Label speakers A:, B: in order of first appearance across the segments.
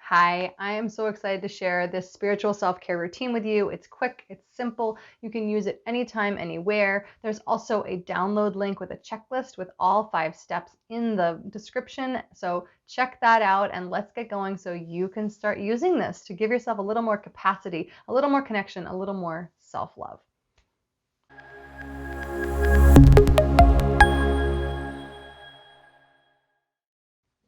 A: Hi, I am so excited to share this spiritual self-care routine with you. It's quick, it's simple. You can use it anytime, anywhere. There's also a download link with a checklist with all 5 steps in the description. So check that out and let's get going so you can start using this to give yourself a little more capacity, a little more connection, a little more self-love.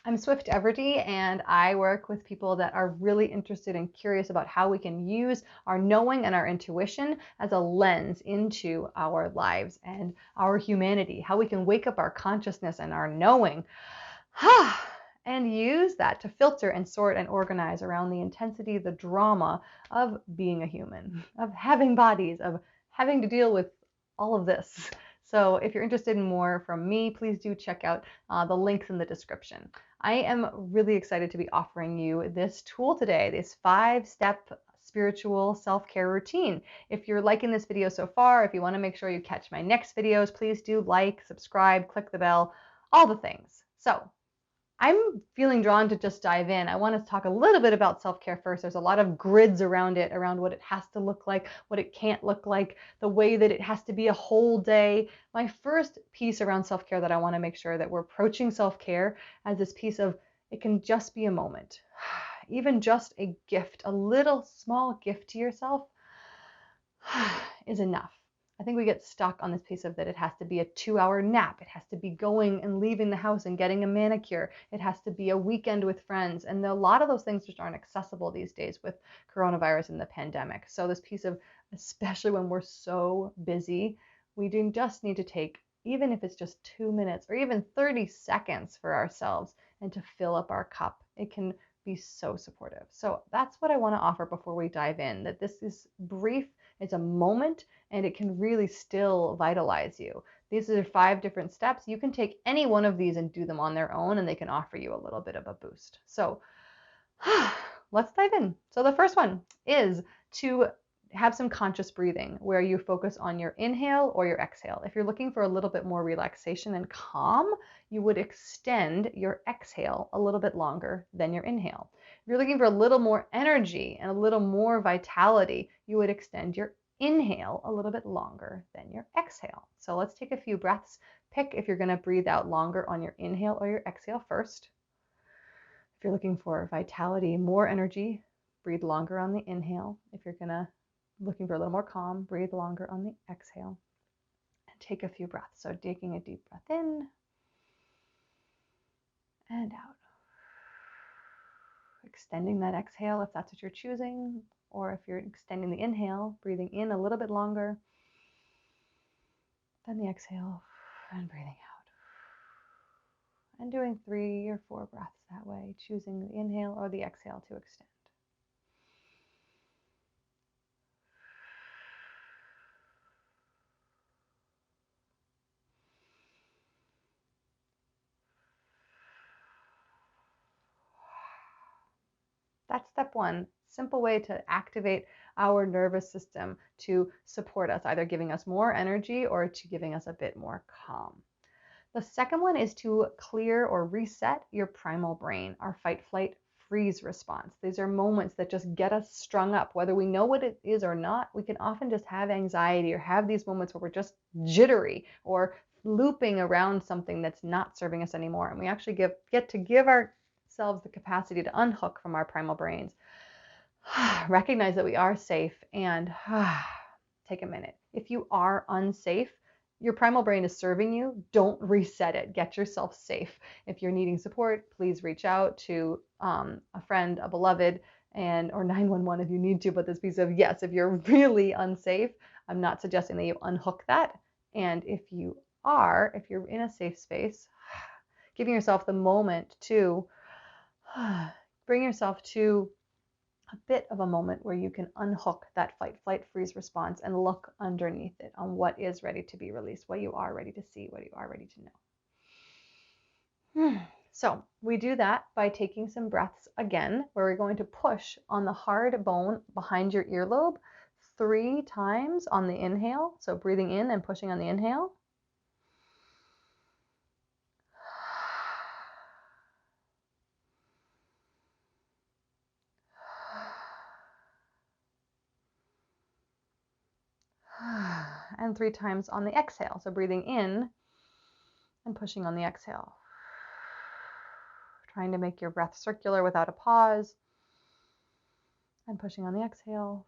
A: I'm Swift Everdy, and I work with people that are really interested and curious about how we can use our knowing and our intuition as a lens into our lives and our humanity, how we can wake up our consciousness and our knowing and use that to filter and sort and organize around the intensity, the drama of being a human, of having bodies, of having to deal with all of this. So if you're interested in more from me, please do check out the links in the description. I am really excited to be offering you this tool today, this 5-step spiritual self-care routine. If you're liking this video so far, if you want to make sure you catch my next videos, please do like, subscribe, click the bell, all the things. So I'm feeling drawn to just dive in. I want to talk a little bit about self-care first. There's a lot of grids around it, around what it has to look like, what it can't look like, the way that it has to be a whole day. My first piece around self-care that I want to make sure that we're approaching self-care as this piece of it can just be a moment. Even just a gift, a little small gift to yourself is enough. I think we get stuck on this piece of that it has to be a 2-hour nap. It has to be going and leaving the house and getting a manicure. It has to be a weekend with friends. And a lot of those things just aren't accessible these days with coronavirus and the pandemic. So this piece of, especially when we're so busy, we do just need to take, even if it's just 2 minutes or even 30 seconds for ourselves and to fill up our cup. It can be so supportive. So that's what I want to offer before we dive in, that this is brief, it's a moment, and it can really still vitalize you. These are 5 different steps. You can take any one of these and do them on their own, and they can offer you a little bit of a boost. So let's dive in. So the first one is to have some conscious breathing where you focus on your inhale or your exhale. If you're looking for a little bit more relaxation and calm, you would extend your exhale a little bit longer than your inhale. If you're looking for a little more energy and a little more vitality, you would extend your inhale a little bit longer than your exhale. So let's take a few breaths. Pick if you're going to breathe out longer on your inhale or your exhale first. If you're looking for vitality, more energy, breathe longer on the inhale. If you're looking for a little more calm, breathe longer on the exhale. And take a few breaths. So taking a deep breath in and out. Extending that exhale if that's what you're choosing, or if you're extending the inhale, breathing in a little bit longer, then the exhale and breathing out. And doing 3 or 4 breaths that way, choosing the inhale or the exhale to extend. That's step 1. Simple way to activate our nervous system to support us, either giving us more energy or to giving us a bit more calm. The second one is to clear or reset your primal brain, our fight, flight, freeze response. These are moments that just get us strung up. Whether we know what it is or not, we can often just have anxiety or have these moments where we're just jittery or looping around something that's not serving us anymore. And we actually get to give ourselves the capacity to unhook from our primal brains. Recognize that we are safe and take a minute. If you are unsafe, your primal brain is serving you. Don't reset it. Get yourself safe. If you're needing support, please reach out to a friend, a beloved, or 911 if you need to. But this piece of, yes, if you're really unsafe, I'm not suggesting that you unhook that. And if you're in a safe space, giving yourself the moment to bring yourself to a bit of a moment where you can unhook that fight, flight, freeze response and look underneath it on what is ready to be released, what you are ready to see, what you are ready to know. So we do that by taking some breaths again, where we're going to push on the hard bone behind your earlobe 3 times on the inhale. So breathing in and pushing on the inhale. And 3 times on the exhale. So breathing in and pushing on the exhale. Trying to make your breath circular without a pause. And pushing on the exhale.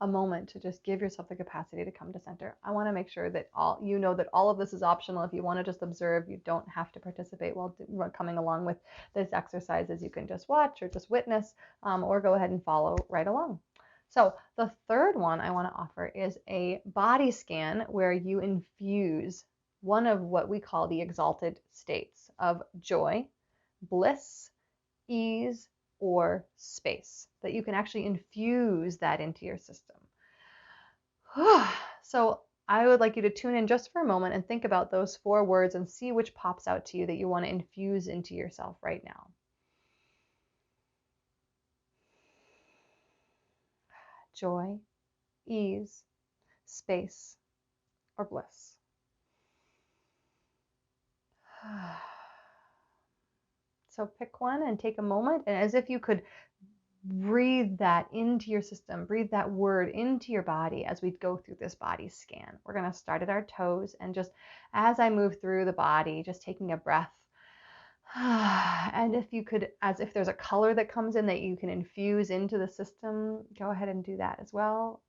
A: A moment to just give yourself the capacity to come to center. I want to make sure that all of this is optional. If you want to just observe, you don't have to participate while coming along with this exercises. You can just watch or just witness, or go ahead and follow right along. So the third one I want to offer is a body scan where you infuse one of what we call the exalted states of joy, bliss, ease, or space, that you can actually infuse that into your system. So I would like you to tune in just for a moment and think about those 4 words and see which pops out to you that you want to infuse into yourself right now. Joy, ease, space, or bliss. So pick one and take a moment, and as if you could breathe that into your system, breathe that word into your body as we go through this body scan. We're going to start at our toes, and just as I move through the body, just taking a breath. And if you could, as if there's a color that comes in that you can infuse into the system, go ahead and do that as well.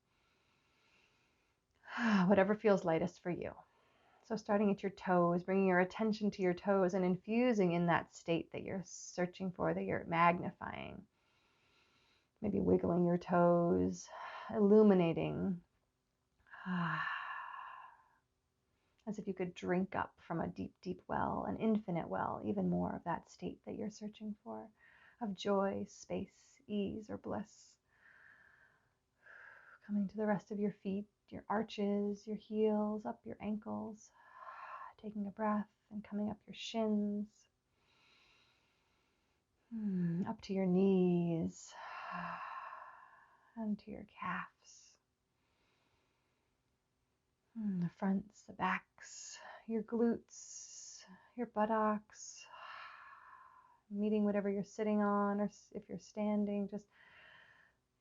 A: Whatever feels lightest for you. So starting at your toes, bringing your attention to your toes and infusing in that state that you're searching for, that you're magnifying. Maybe wiggling your toes, illuminating, as if you could drink up from a deep, deep well, an infinite well, even more of that state that you're searching for, of joy, space, ease, or bliss. Coming to the rest of your feet, your arches, your heels, up your ankles, taking a breath and coming up your shins, up to your knees, and to your calves. The fronts, the backs, your glutes, your buttocks, meeting whatever you're sitting on, or if you're standing, just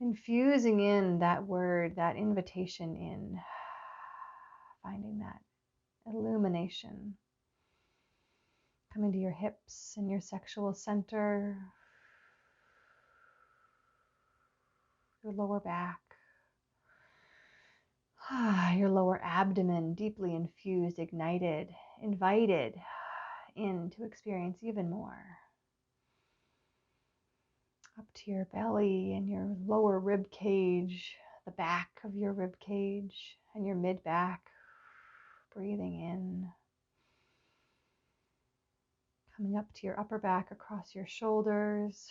A: infusing in that word, that invitation in, finding that illumination. Coming to your hips and your sexual center, your lower back, your lower abdomen, deeply infused, ignited, invited in to experience even more. Up to your belly and your lower rib cage, the back of your rib cage and your mid back, breathing in. Coming up to your upper back, across your shoulders,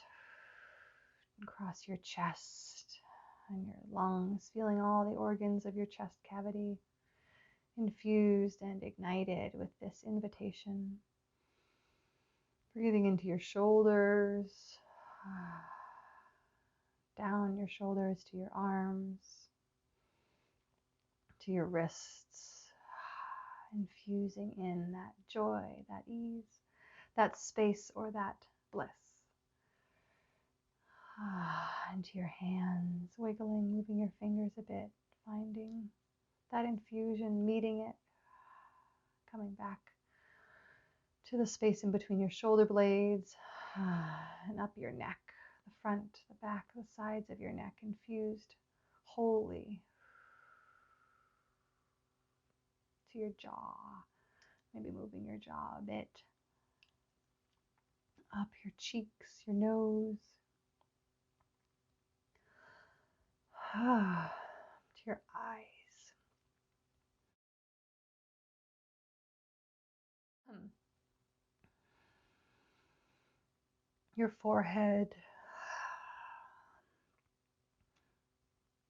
A: across your chest and your lungs, feeling all the organs of your chest cavity infused and ignited with this invitation. Breathing into your shoulders, down your shoulders to your arms, to your wrists, infusing in that joy, that ease, that space, or that bliss. Into your hands, wiggling, moving your fingers a bit, finding that infusion, meeting it, coming back to the space in between your shoulder blades and up your neck, the front, the back, the sides of your neck, infused wholly to your jaw, maybe moving your jaw a bit, up your cheeks, your nose, to your eyes. Your forehead,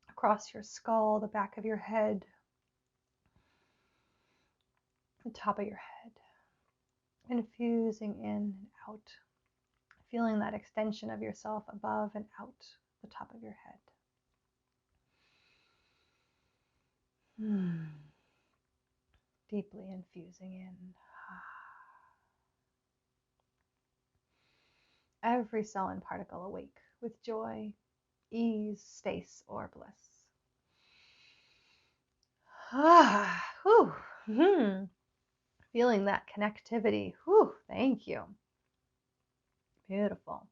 A: across your skull, the back of your head, the top of your head, infusing in and out, feeling that extension of yourself above and out the top of your head. Deeply infusing in. every cell and particle awake with joy, ease, space, or bliss. Whew. Feeling that connectivity. Whew. Thank you. Beautiful.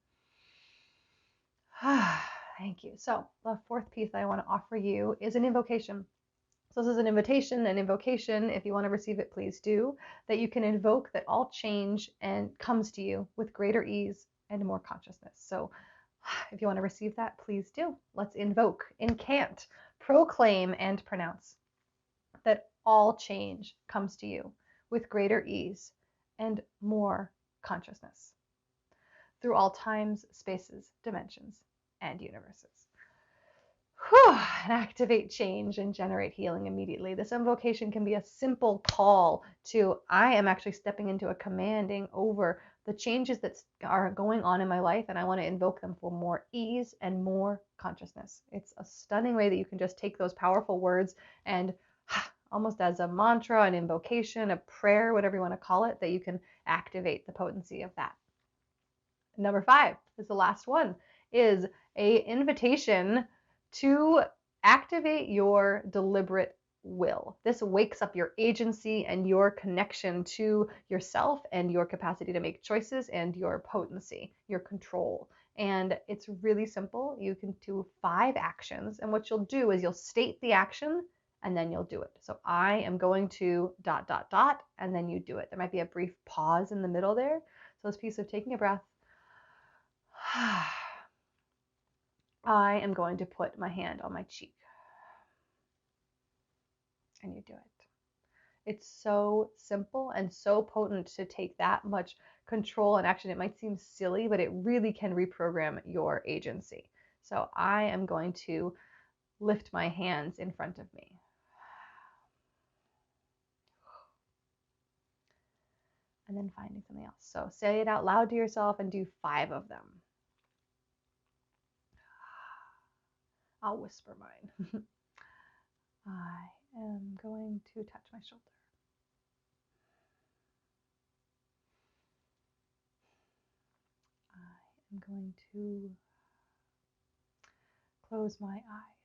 A: Thank you. So the fourth piece I want to offer you is an invocation. So this is an invitation, an invocation, if you want to receive it, please do, that you can invoke that all change and comes to you with greater ease and more consciousness. So if you want to receive that, please do. Let's invoke, incant, proclaim, and pronounce that all change comes to you with greater ease and more consciousness through all times, spaces, dimensions, and universes. And activate change and generate healing immediately. This invocation can be a simple call to, I am actually stepping into a commanding over the changes that are going on in my life, and I want to invoke them for more ease and more consciousness. It's a stunning way that you can just take those powerful words and almost as a mantra, an invocation, a prayer, whatever you want to call it, that you can activate the potency of that. Number 5 is the last one, is a invitation to activate your deliberate will. This wakes up your agency and your connection to yourself and your capacity to make choices and your potency, your control. And it's really simple. You can do 5 actions. And what you'll do is you'll state the action and then you'll do it. So I am going to ... and then you do it. There might be a brief pause in the middle there. So this piece of taking a breath. I am going to put my hand on my cheek. And you do it. It's so simple and so potent to take that much control and action. It might seem silly, but it really can reprogram your agency. So I am going to lift my hands in front of me. And then finding something else. So say it out loud to yourself and do 5 of them. I'll whisper mine. I am going to touch my shoulder. I am going to close my eyes.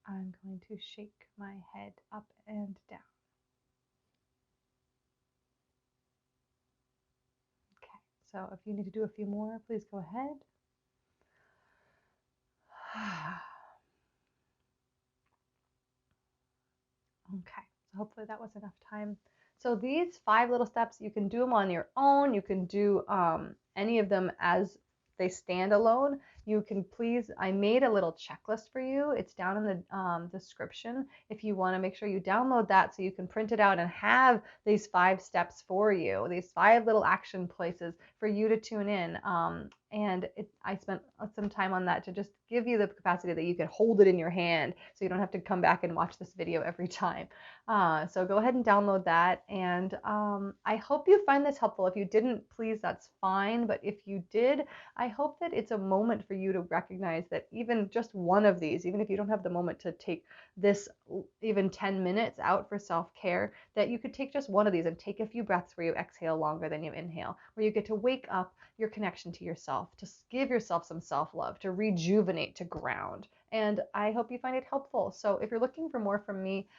A: I'm going to shake my head up and down. Okay, so if you need to do a few more, please go ahead. Okay, so hopefully that was enough time. So these 5 little steps, you can do them on your own. You can do any of them as they stand alone. You can please, I made a little checklist for you. It's down in the description if you want to make sure you download that so you can print it out and have these 5 steps for you, these 5 little action places for you to tune in. And I spent some time on that to just give you the capacity that you can hold it in your hand so you don't have to come back and watch this video every time. So go ahead and download that. And I hope you find this helpful. If you didn't, please, that's fine. But if you did, I hope that it's a moment for you to recognize that even just one of these, even if you don't have the moment to take this even 10 minutes out for self-care, that you could take just one of these and take a few breaths where you exhale longer than you inhale, where you get to wake up your connection to yourself, to give yourself some self-love, to rejuvenate, to ground. And I hope you find it helpful. So if you're looking for more from me,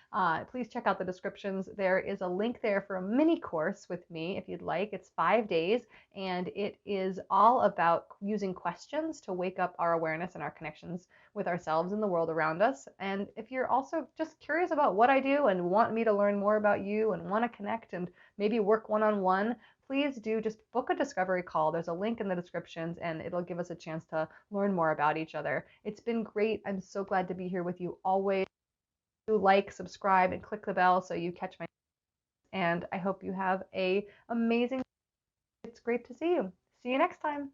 A: please check out the descriptions. There is a link there for a mini course with me if you'd like. It's 5 days, and it is all about using questions to wake up our awareness and our connections with ourselves and the world around us. And if you're also just curious about what I do and want me to learn more about you and want to connect and maybe work one-on-one, please do just book a discovery call. There's a link in the descriptions and it'll give us a chance to learn more about each other. It's been great. I'm so glad to be here with you always. Do like, subscribe, and click the bell so you catch my, and I hope you have an amazing, it's great to see you. See you next time.